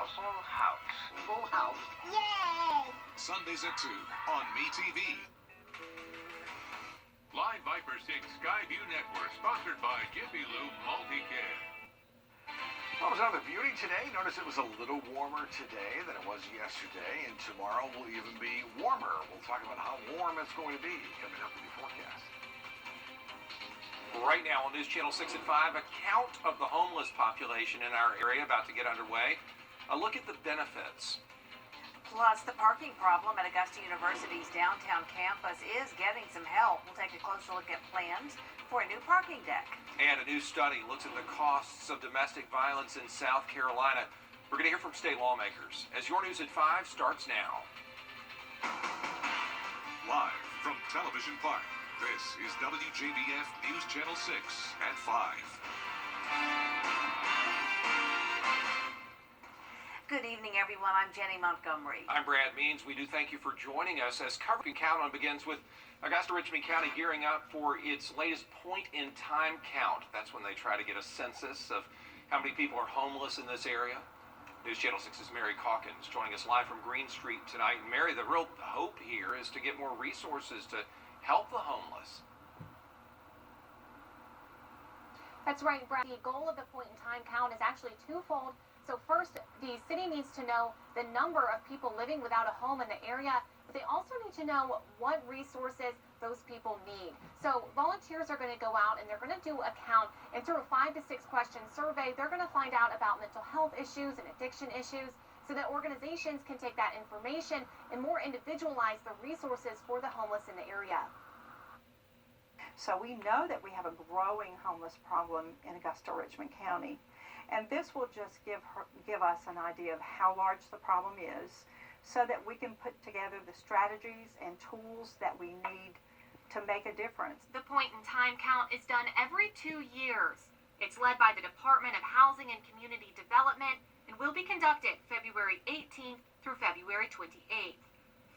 house. Full house. Full house. Yay! Sundays at 2 on MeTV. Live Viper 6 Skyview Network, sponsored by Jiffy Lube Multicare. Well, it was another beauty today. Notice it was a little warmer today than it was yesterday, and tomorrow will even be warmer. We'll talk about how warm it's going to be coming up in the forecast. Right now on News Channel 6 at 5, a count of the homeless population in our area about to get underway. A look at the benefits. Plus, the parking problem at Augusta University's downtown campus is getting some help. We'll take a closer look at plans for a new parking deck. And a new study looks at the costs of domestic violence in South Carolina. We're going to hear from state lawmakers as your News at 5 starts now. Live from Television Park, this is WJBF News Channel 6 at 5. Good evening, everyone. I'm Jenny Montgomery. I'm Brad Means. We do thank you for joining us as Cover You Can Count On begins with Augusta-Richmond County gearing up for its latest point-in-time count. That's when they try to get a census of how many people are homeless in this area. News Channel 6's Mary Calkins joining us live from Green Street tonight. Mary, the real hope here is to get more resources to help the homeless. That's right, Brad. The goal of the point-in-time count is actually twofold. So first, the city needs to know the number of people living without a home in the area, but they also need to know what resources those people need. So volunteers are going to go out and they're going to do a count, and through a 5 to 6 question survey, they're going to find out about mental health issues and addiction issues so that organizations can take that information and more individualize the resources for the homeless in the area. So we know that we have a growing homeless problem in Augusta-Richmond County. And this will just give us an idea of how large the problem is so that we can put together the strategies and tools that we need to make a difference. The point-in-time count is done every 2 years. It's led by the Department of Housing and Community Development and will be conducted February 18th through February 28th.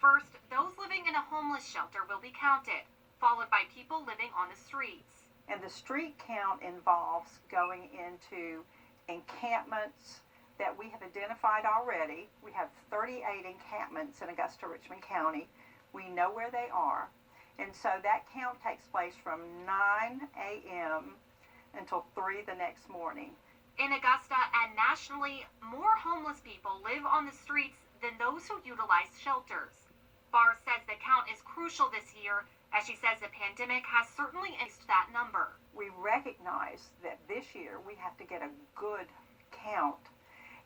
First, those living in a homeless shelter will be counted, followed by people living on the streets. And the street count involves going into encampments that we have identified already. We have 38 encampments in Augusta-Richmond County. We know where they are. And so that count takes place from 9 a.m. until 3 the next morning. In Augusta and nationally, more homeless people live on the streets than those who utilize shelters. Barr says the count is crucial this year, as she says the pandemic has certainly increased that number. We recognize that this year we have to get a good count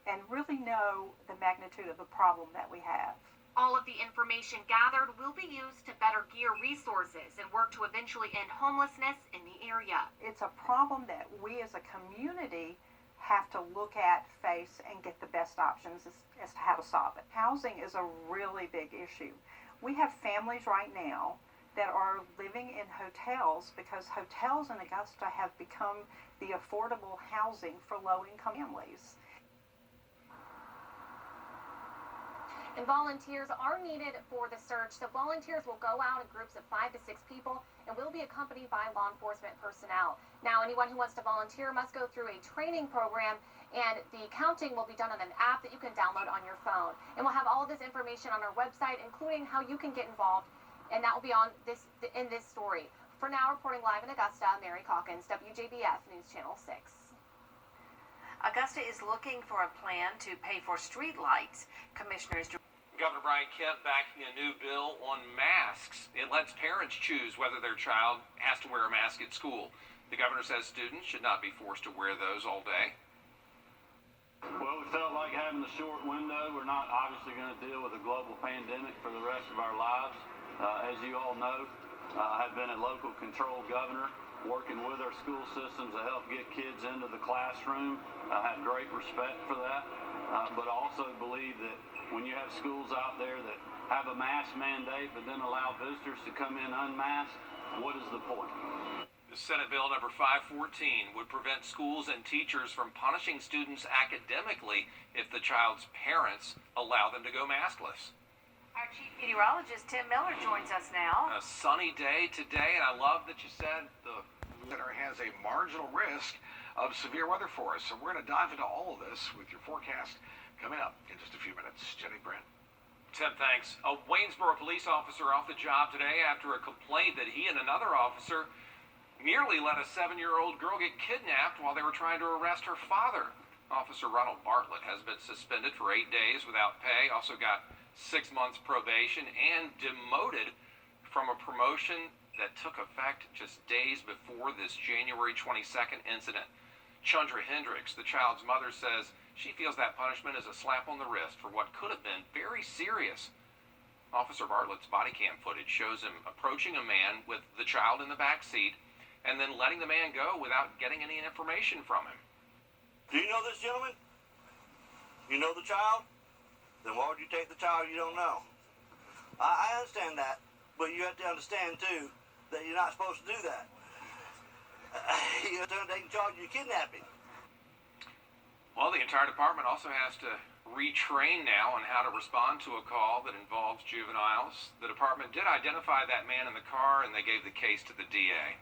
and really know the magnitude of the problem that we have. All of the information gathered will be used to better gear resources and work to eventually end homelessness in the area. It's a problem that we as a community have to look at, face, and get the best options as to how to solve it. Housing is a really big issue. We have families right now that are living in hotels because hotels in Augusta have become the affordable housing for low-income families. And volunteers are needed for the search. So volunteers will go out in groups of 5 to 6 people and will be accompanied by law enforcement personnel. Now, anyone who wants to volunteer must go through a training program, and the counting will be done on an app that you can download on your phone. And we'll have all of this information on our website, including how you can get involved. And that will be on in this story. For now, reporting live in Augusta, Mary Calkins, WJBF News Channel 6. Augusta is looking for a plan to pay for street lights. Commissioners Governor Brian Kemp backing a new bill on masks. It lets parents choose whether their child has to wear a mask at school. The governor says students should not be forced to wear those all day. Well, we felt like having the short window. We're not obviously going to deal with a global pandemic for the rest of our lives. As you all know, I have been a local control governor working with our school systems to help get kids into the classroom. I have great respect for that, but I also believe that when you have schools out there that have a mask mandate but then allow visitors to come in unmasked, what is the point? The Senate Bill number 514 would prevent schools and teachers from punishing students academically if the child's parents allow them to go maskless. Our chief meteorologist, Tim Miller, joins us now. A sunny day today, and I love that you said the Center has a marginal risk of severe weather for us. So we're going to dive into all of this with your forecast coming up in just a few minutes. Jenny, Brent. Tim, thanks. A Waynesboro police officer off the job today after a complaint that he and another officer nearly let a 7-year-old girl get kidnapped while they were trying to arrest her father. Officer Ronald Bartlett has been suspended for 8 days without pay, also got 6 months probation, and demoted from a promotion that took effect just days before this January 22nd incident. Chandra Hendricks, the child's mother, says she feels that punishment is a slap on the wrist for what could have been very serious. Officer Bartlett's body cam footage shows him approaching a man with the child in the back seat and then letting the man go without getting any information from him. Do you know this gentleman? You know the child? Then why would you take the child you don't know? I understand that, but you have to understand, too, that you're not supposed to do that. You have to take charge of your kidnapping. Well, the entire department also has to retrain now on how to respond to a call that involves juveniles. The department did identify that man in the car, and they gave the case to the DA.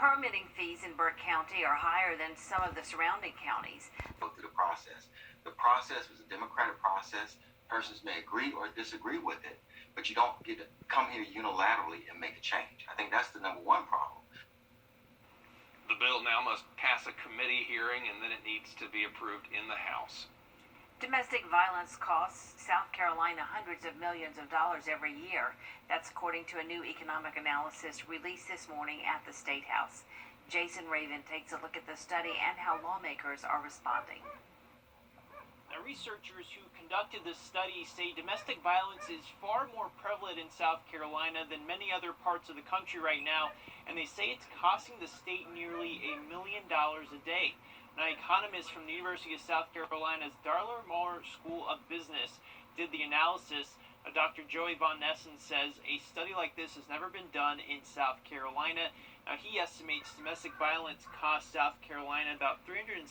Permitting fees in Burke County are higher than some of the surrounding counties. Go through the process. The process was a democratic process. Persons may agree or disagree with it, but you don't get to come here unilaterally and make a change. I think that's the number one problem. The bill now must pass a committee hearing, and then it needs to be approved in the House. Domestic violence costs South Carolina hundreds of millions of dollars every year. That's according to a new economic analysis released this morning at the State House. Jason Raven takes a look at the study and how lawmakers are responding. Now, researchers who conducted this study say domestic violence is far more prevalent in South Carolina than many other parts of the country right now, and they say it's costing the state nearly $1 million a day. Now, economists from the University of South Carolina's Darla Moore School of Business did the analysis. Dr. Joey Von Nessen says a study like this has never been done in South Carolina. Now, he estimates domestic violence costs South Carolina about $360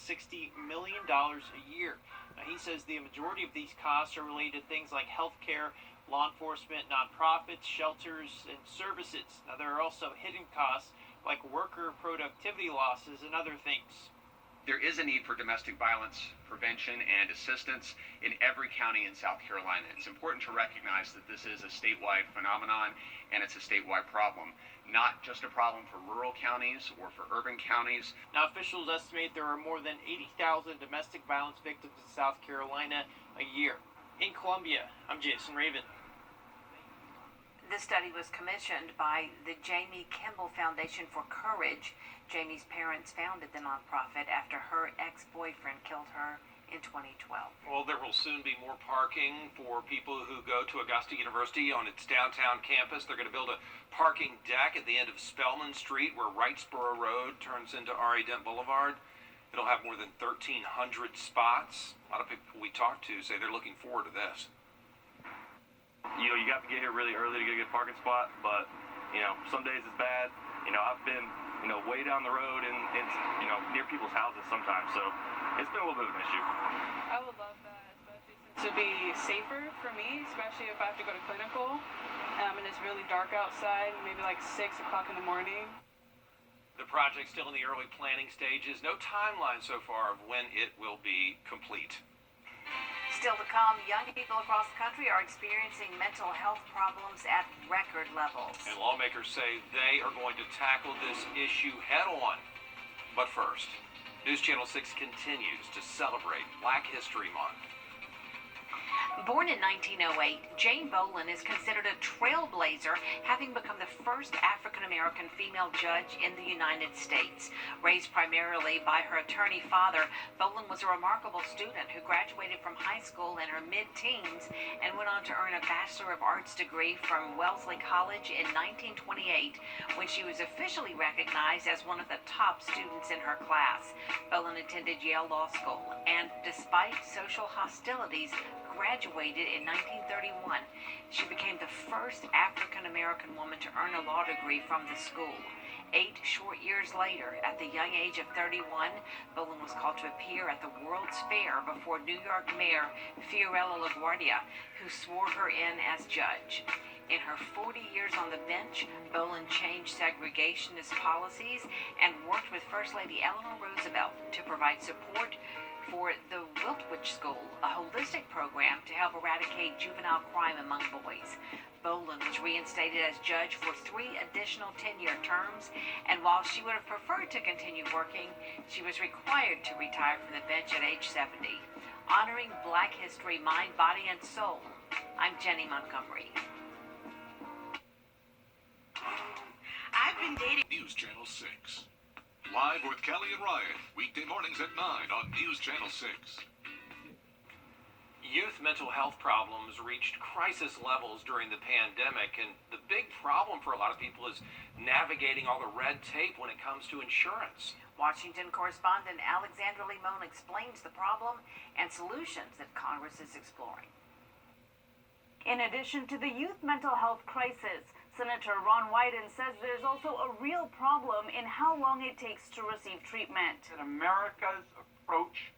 million a year. Now, he says the majority of these costs are related to things like health care, law enforcement, nonprofits, shelters, and services. Now, there are also hidden costs like worker productivity losses and other things. There is a need for domestic violence prevention and assistance in every county in South Carolina. It's important to recognize that this is a statewide phenomenon and it's a statewide problem, not just a problem for rural counties or for urban counties. Now, officials estimate there are more than 80,000 domestic violence victims in South Carolina a year. In Columbia, I'm Jason Raven. This study was commissioned by the Jamie Kimball Foundation for Courage. Jamie's parents founded the nonprofit after her ex-boyfriend killed her in 2012. Well, there will soon be more parking for people who go to Augusta University on its downtown campus. They're going to build a parking deck at the end of Spelman Street where Wrightsboro Road turns into R.A. Dent Boulevard. It'll have more than 1,300 spots. A lot of people we talk to say they're looking forward to this. You know, you got to get here really early to get a good parking spot, but, you know, some days it's bad. You know, I've been, you know, way down the road and it's, you know, near people's houses sometimes, so it's been a little bit of an issue. I would love that, especially to be safer for me, especially if I have to go to clinical, and it's really dark outside, maybe like 6 o'clock in the morning. The project's still in the early planning stages. No timeline so far of when it will be complete. Still to come, young people across the country are experiencing mental health problems at record levels. And lawmakers say they are going to tackle this issue head on. But first, News Channel 6 continues to celebrate Black History Month. Born in 1908, Jane Bolin is considered a trailblazer, having become the first African-American female judge in the United States. Raised primarily by her attorney father, Bolin was a remarkable student who graduated from high school in her mid-teens and went on to earn a Bachelor of Arts degree from Wellesley College in 1928, when she was officially recognized as one of the top students in her class. Bolin attended Yale Law School and, despite social hostilities, graduated in 1931. She became the first African-American woman to earn a law degree from the school. 8 short years later, at the young age of 31, Bolin was called to appear at the World's Fair before New York Mayor Fiorello LaGuardia, who swore her in as judge. In her 40 years on the bench, Bolin changed segregationist policies and worked with First Lady Eleanor Roosevelt to provide support for the Wildwich School, a holistic program to help eradicate juvenile crime among boys. Boland was reinstated as judge for 3 additional 10-year terms, and while she would have preferred to continue working, she was required to retire from the bench at age 70. Honoring Black history, mind, body, and soul. I'm Jenny Montgomery. I've been dating News Channel 6. Live with Kelly and Ryan, weekday mornings at 9 on News Channel 6. Youth mental health problems reached crisis levels during the pandemic, and the big problem for a lot of people is navigating all the red tape when it comes to insurance. Washington correspondent Alexandra Limon explains the problem and solutions that Congress is exploring. In addition to the youth mental health crisis, Senator Ron Wyden says there's also a real problem in how long it takes to receive treatment. America's approach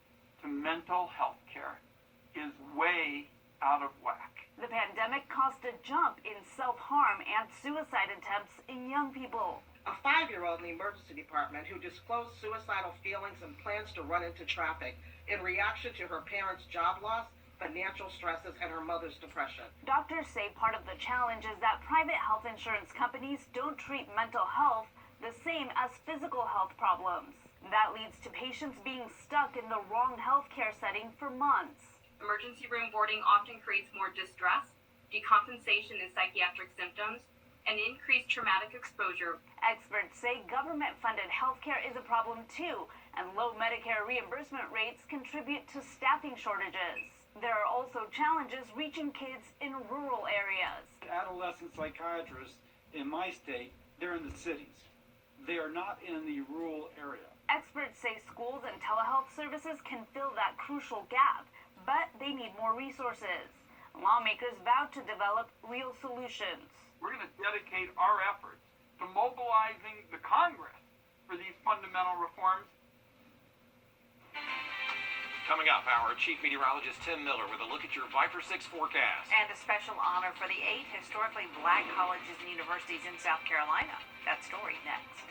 to mental health care is way out of whack. The pandemic caused a jump in self-harm and suicide attempts in young people. A 5-year-old in the emergency department who disclosed suicidal feelings and plans to run into traffic in reaction to her parents' job loss, financial stresses, and her mother's depression. Doctors say part of the challenge is that private health insurance companies don't treat mental health the same as physical health problems. That leads to patients being stuck in the wrong healthcare setting for months. Emergency room boarding often creates more distress, decompensation in psychiatric symptoms, and increased traumatic exposure. Experts say government-funded healthcare is a problem too, and low Medicare reimbursement rates contribute to staffing shortages. There are also challenges reaching kids in rural areas. Adolescent psychiatrists in my state, they're in the cities. They are not in the rural area. Experts say schools and telehealth services can fill that crucial gap, but they need more resources. Lawmakers vow to develop real solutions. We're going to dedicate our efforts to mobilizing the Congress for these fundamental reforms. Coming up, our chief meteorologist Tim Miller with a look at your Viper 6 forecast. And a special honor for the 8 historically Black colleges and universities in South Carolina. That story next.